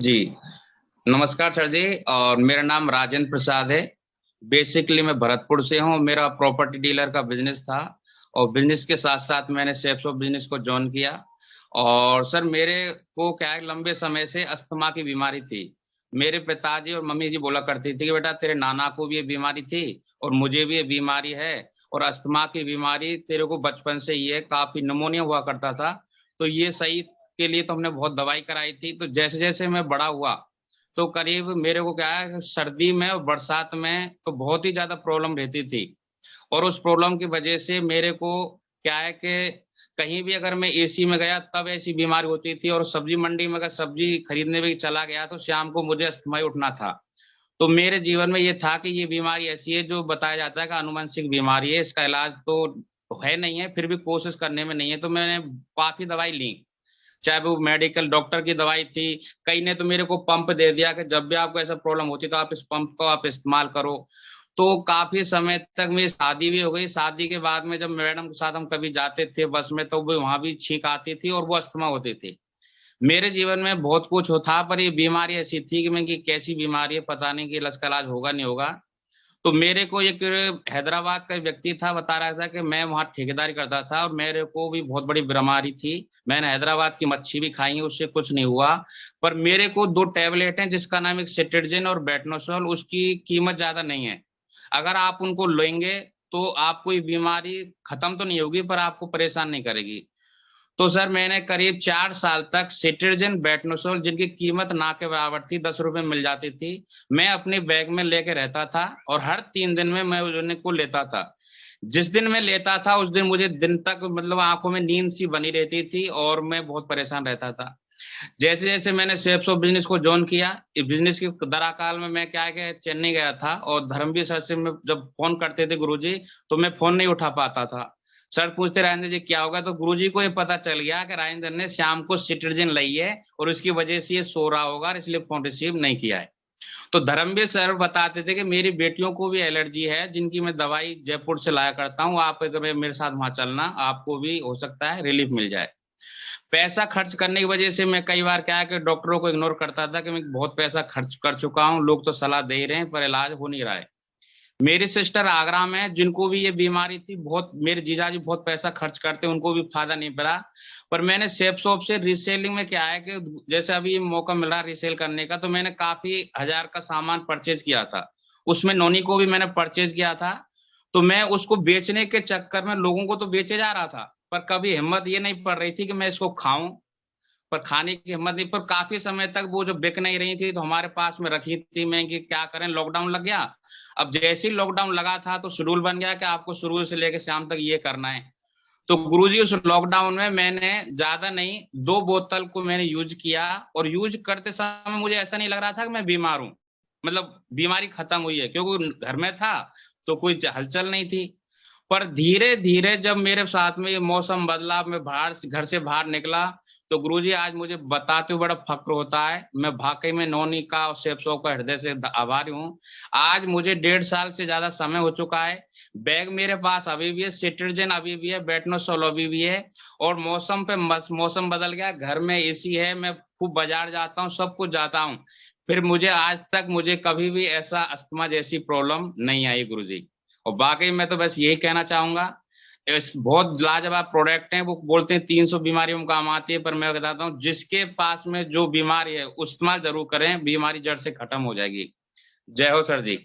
जी, नमस्कार सर जी। और मेरा नाम राजेंद्र प्रसाद है। बेसिकली मैं भरतपुर से हूँ। मेरा प्रॉपर्टी डीलर का बिजनेस था और बिजनेस के साथ साथ मैंने शेप्स ऑफ बिजनेस को ज्वाइन किया। और सर मेरे को क्या है, लंबे समय से अस्थमा की बीमारी थी। मेरे पिताजी और मम्मी जी बोला करती थी कि बेटा तेरे नाना को भी ये बीमारी थी और मुझे भी ये बीमारी है। और अस्थमा की बीमारी तेरे को बचपन से ही है, काफी निमोनिया हुआ करता था। तो ये सही के लिए तो हमने बहुत दवाई कराई थी। तो जैसे जैसे मैं बड़ा हुआ तो करीब मेरे को क्या है, सर्दी में और बरसात में तो बहुत ही ज्यादा प्रॉब्लम रहती थी। और उस प्रॉब्लम की वजह से मेरे को क्या है कि कहीं भी अगर मैं एसी में गया तब ऐसी बीमारी होती थी। और सब्जी मंडी में अगर सब्जी खरीदने भी चला गया तो शाम को मुझे अस्थमा ही उठना था। तो मेरे जीवन में ये था कि ये बीमारी ऐसी है जो बताया जाता है कि आनुवंशिक बीमारी है, इसका इलाज तो है नहीं है, फिर भी कोशिश करने में नहीं है। तो मैंने काफी दवाई ली, चाहे वो मेडिकल डॉक्टर की दवाई थी। कई ने तो मेरे को पंप दे दिया कि जब भी आपको ऐसा प्रॉब्लम होती तो आप इस पंप को आप इस्तेमाल करो। तो काफी समय तक मेरी शादी भी हो गई। शादी के बाद में जब मैडम के साथ हम कभी जाते थे बस में तो वो वहां भी छींक आती थी और वो अस्थमा होती थी। मेरे जीवन में बहुत कुछ हो था, पर ये बीमारी ऐसी थी कि मैं कि कैसी बीमारी है पता नहीं कि इसका इलाज होगा नहीं होगा। तो मेरे को एक हैदराबाद का व्यक्ति था, बता रहा था कि मैं वहाँ ठेकेदारी करता था और मेरे को भी बहुत बड़ी बीमारी थी। मैंने हैदराबाद की मच्छी भी खाई है, उससे कुछ नहीं हुआ। पर मेरे को दो टैबलेट हैं जिसका नाम एक सेट्रिजिन और बेटनोसोल, उसकी कीमत ज्यादा नहीं है। अगर आप उनको लेंगे तो आपको ये बीमारी खत्म तो नहीं होगी पर आपको परेशान नहीं करेगी। तो सर मैंने करीब 4 साल तक सेट्रिजिन बेटनोसोल, जिनकी कीमत ना के बराबर थी, 10 रुपए मिल जाती थी, मैं अपने बैग में लेके रहता था। और हर 3 दिन में मैं उनको लेता था। जिस दिन मैं लेता था उस दिन मुझे दिन तक मतलब आंखों में नींद सी बनी रहती थी और मैं बहुत परेशान रहता था। जैसे जैसे मैंने शेप्स ऑफ बिजनेस को ज्वाइन किया, इस बिजनेस के दराकाल में मैं क्या है कि चेन्नई गया था और धर्मवीर सर से में जब फोन करते थे गुरुजी, तो मैं फोन नहीं उठा पाता था। सर पूछते राजेंद्र जी क्या होगा, तो गुरुजी को ये पता चल गया कि राजेंद्र ने शाम को सिट्रिजिन ली है और उसकी वजह से ये सो रहा होगा और इसलिए फोन रिसीव नहीं किया है। तो धर्मवीर सर बताते थे कि मेरी बेटियों को भी एलर्जी है जिनकी मैं दवाई जयपुर से लाया करता हूँ, आप अगर मेरे साथ वहां चलना, आपको भी हो सकता है रिलीफ मिल जाए। पैसा खर्च करने की वजह से मैं कई बार क्या है कि डॉक्टरों को इग्नोर करता था कि मैं बहुत पैसा खर्च कर चुका हूँ, लोग तो सलाह दे ही रहे हैं पर इलाज हो नहीं रहा है। मेरी सिस्टर आगरा में जिनको भी ये बीमारी थी, बहुत मेरे जीजाजी बहुत पैसा खर्च करते, उनको भी फायदा नहीं पड़ा। पर मैंने सेप शॉप से रीसेलिंग में क्या है कि जैसे अभी मौका मिला रीसेल करने का, तो मैंने काफी हजार का सामान परचेज किया था। उसमें नोनी को भी मैंने परचेज किया था। तो मैं उसको बेचने के चक्कर में लोगों को तो बेचे जा रहा था, पर कभी हिम्मत ये नहीं पड़ रही थी कि मैं इसको खाऊं। पर खाने की हिम्मत नहीं, पर काफी समय तक वो जो बिक नहीं रही थी तो हमारे पास में रखी थी मैं कि क्या करें, लॉकडाउन लग गया। अब जैसे ही लॉकडाउन लगा था तो शेड्यूल बन गया कि आपको शुरू से लेकर शाम तक ये करना है। तो गुरुजी उस लॉकडाउन में मैंने ज्यादा नहीं 2 बोतल को मैंने यूज किया। और यूज करते समय मुझे ऐसा नहीं लग रहा था कि मैं बीमार हूँ, मतलब बीमारी खत्म हुई है, क्योंकि घर में था तो कोई हलचल नहीं थी। पर धीरे धीरे जब मेरे साथ में ये मौसम बदला, मैं बाहर घर से बाहर निकला, तो गुरुजी आज मुझे बताते हुए बड़ा फक्र होता है। मैं वाकई में नौनी का और शेप्सो का हृदय से आभारी हूँ। आज मुझे 1.5 साल से ज्यादा समय हो चुका है। बैग मेरे पास अभी भी है, सिट्रिजिन अभी भी है, बेटनोसोल अभी भी है। और मौसम पे मौसम बदल गया, घर में एसी है, मैं खूब बाजार जाता हूँ, सब कुछ जाता हूँ, फिर मुझे आज तक मुझे कभी भी ऐसा अस्थमा जैसी प्रॉब्लम नहीं आई गुरुजी। और बाकी मैं तो बस यही कहना चाहूंगा, बहुत लाजवाब प्रोडक्ट हैं। वो बोलते हैं 300 बीमारियों में काम आती है, पर मैं बताता हूँ जिसके पास में जो बीमारी है इस्तेमाल जरूर करें, बीमारी जड़ से खत्म हो जाएगी। जय हो सर जी।